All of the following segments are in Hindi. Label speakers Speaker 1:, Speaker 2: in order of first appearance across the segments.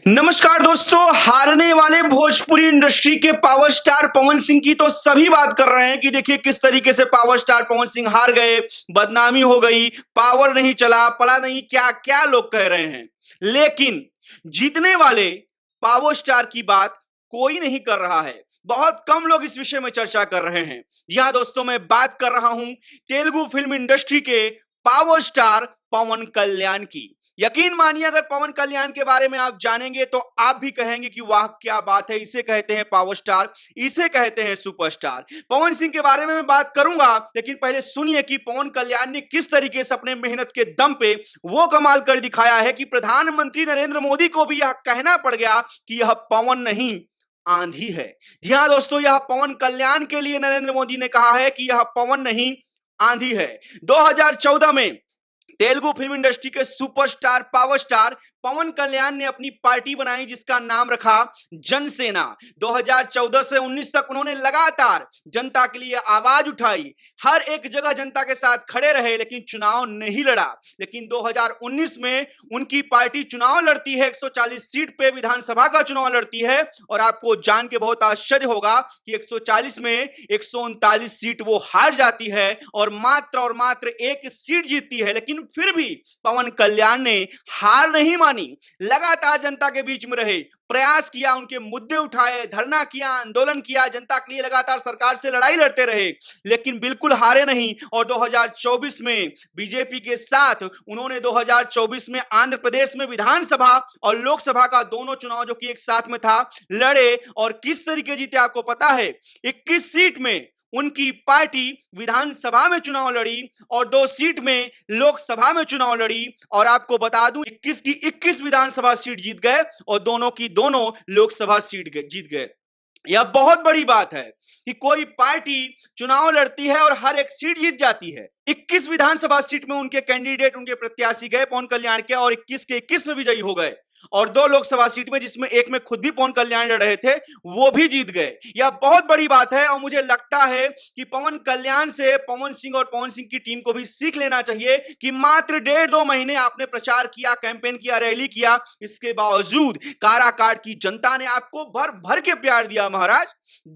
Speaker 1: नमस्कार दोस्तों, हारने वाले भोजपुरी इंडस्ट्री के पावर स्टार पवन सिंह की तो सभी बात कर रहे हैं कि देखिए किस तरीके से पावर स्टार पवन सिंह हार गए, बदनामी हो गई, पावर नहीं चला, पला नहीं, क्या क्या लोग कह रहे हैं। लेकिन जीतने वाले पावर स्टार की बात कोई नहीं कर रहा है। बहुत कम लोग इस विषय में चर्चा कर रहे हैं। जी हाँ दोस्तों, मैं बात कर रहा हूं तेलुगु फिल्म इंडस्ट्री के पावर स्टार पवन कल्याण की। यकीन मानिए, अगर पवन कल्याण के बारे में आप जानेंगे तो आप भी कहेंगे कि वाह क्या बात है, इसे कहते हैं पावर स्टार, इसे कहते हैं सुपरस्टार। पवन सिंह के बारे में मैं बात करूंगा, लेकिन पहले सुनिए कि पवन कल्याण ने किस तरीके से अपने मेहनत के दम पे वो कमाल कर दिखाया है कि प्रधानमंत्री नरेंद्र मोदी को भी यह कहना पड़ गया कि यह पवन नहीं आंधी है। जी हाँ दोस्तों, यह पवन कल्याण के लिए नरेंद्र मोदी ने कहा है कि यह पवन नहीं आंधी है। 2014 में तेलुगु फिल्म इंडस्ट्री के सुपरस्टार पावर स्टार पवन कल्याण ने अपनी पार्टी बनाई जिसका नाम रखा जनसेना। 2014 से 19 तक उन्होंने लगातार जनता के लिए आवाज उठाई, हर एक जगह जनता के साथ खड़े रहे, लेकिन चुनाव नहीं लड़ा। लेकिन 2019 में उनकी पार्टी चुनाव लड़ती है, 140 सीट पे विधानसभा का चुनाव लड़ती है, और आपको जान के बहुत आश्चर्य होगा कि 140 में 139 सीट वो हार जाती है और मात्र एक सीट जीतती है। लेकिन फिर भी पवन कल्याण ने हार नहीं मानी, लगातार जनता के बीच में रहे, प्रयास किया, उनके मुद्दे उठाए, धरना किया, आंदोलन किया, जनता के लिए लगातार सरकार से लड़ाई लड़ते रहे, लेकिन बिल्कुल हारे नहीं। और 2024 में बीजेपी के साथ उन्होंने 2024 में आंध्र प्रदेश में विधानसभा और लोकसभा का दोनों चुनाव जो कि एक साथ में था लड़े, और किस तरीके जीते आपको पता है। 21 सीट में उनकी पार्टी विधानसभा में चुनाव लड़ी और 2 सीट में लोकसभा में चुनाव लड़ी, और आपको बता दूं 21 की 21 विधानसभा सीट जीत गए और दोनों की दोनों लोकसभा सीट जीत गए। यह बहुत बड़ी बात है कि कोई पार्टी चुनाव लड़ती है और हर एक सीट जीत जाती है। 21 विधानसभा सीट में उनके कैंडिडेट, उनके प्रत्याशी गए पवन कल्याण के, और 21 के 21 में विजयी हो गए, और 2 लोकसभा सीट में जिसमें एक में खुद भी पवन कल्याण लड़ रहे थे वो भी जीत गए। यह बहुत बड़ी बात है, और मुझे लगता है कि पवन कल्याण से पवन सिंह और पवन सिंह की टीम को भी सीख लेना चाहिए कि मात्र 1.5-2 महीने आपने प्रचार किया, कैंपेन किया, रैली किया, इसके बावजूद काराकाट की जनता ने आपको भर भर के प्यार दिया। महाराज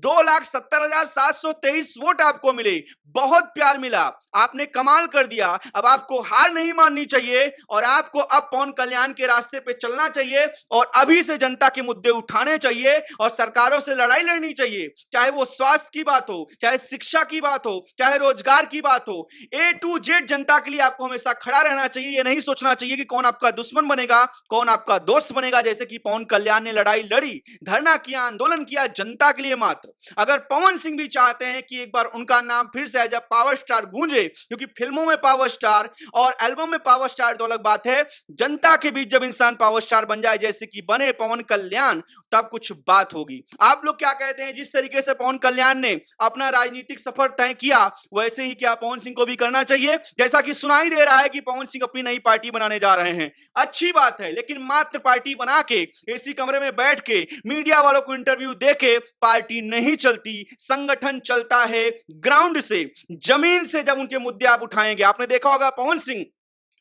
Speaker 1: 2,70,723 वोट आपको मिले, बहुत प्यार मिला, आपने कमाल कर दिया। अब आपको हार नहीं माननी चाहिए और आपको अब पवन कल्याण के रास्ते पे चलना चाहिए, और अभी से जनता के मुद्दे उठाने चाहिए और सरकारों से लड़ाई लड़नी चाहिए, चाहे वो स्वास्थ्य की बात हो, चाहे शिक्षा की बात हो, चाहे रोजगार की बात हो। A to Z जनता के लिए आपको हमेशा खड़ा रहना चाहिए। ये नहीं सोचना चाहिए कि कौन आपका दुश्मन बनेगा, कौन आपका दोस्त बनेगा, जैसे कि पवन कल्याण ने लड़ाई लड़ी, धरना किया, आंदोलन किया जनता के लिए मात्र। अगर पवन सिंह भी चाहते हैं कि एक बार उनका नाम फिर से एज अ पावर स्टार गूंजे, क्योंकि फिल्मों में पावर स्टार और एल्बम में पावर स्टार तो अलग बात है, जनता के बीच जब इंसान पावर स्टार बन जाए जैसे कि बने पवन कल्याण, तब कुछ बात होगी। आप लोग क्या कहते हैं? जिस तरीके से पवन कल्याण ने अपना राजनीतिक सफर तय किया, वैसे ही क्या पवन सिंह को भी करना चाहिए? जैसा कि सुनाई दे रहा है कि पवन सिंह अपनी नई पार्टी बनाने जा रहे हैं, अच्छी बात है, लेकिन मात्र पार्टी बना के एसी कमरे में बैठ के मीडिया वालों को इंटरव्यू देके पार्टी नहीं चलती। संगठन चलता है ग्राउंड से, जमीन से। जब उनके मुद्दे आप उठाएंगे, आपने देखा होगा पवन सिंह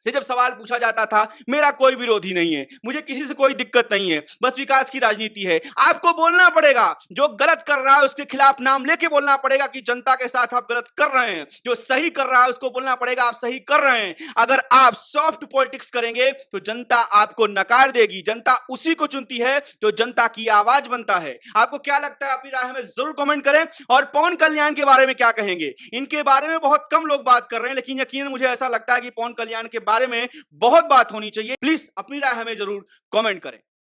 Speaker 1: से जब सवाल पूछा जाता था, मेरा कोई विरोधी नहीं है, मुझे किसी से कोई दिक्कत नहीं है, बस विकास की राजनीति है। आपको बोलना पड़ेगा, जो गलत कर रहा है उसके खिलाफ नाम लेके बोलना पड़ेगा कि जनता के साथ आप गलत कर रहे हैं, जो सही कर रहा है उसको बोलना पड़ेगा आप सही कर रहे हैं। अगर आप सॉफ्ट पॉलिटिक्स करेंगे तो जनता आपको नकार देगी। जनता उसी को चुनती है जो जनता की आवाज बनता है। आपको क्या लगता है? अपनी राय हमें जरूर कमेंट करें। और पवन कल्याण के बारे में क्या कहेंगे? इनके बारे में बहुत कम लोग बात कर रहे हैं, लेकिन यकीनन मुझे ऐसा लगता है कि पवन कल्याण के बारे में बहुत बात होनी चाहिए। प्लीज अपनी राय हमें जरूर कमेंट करें।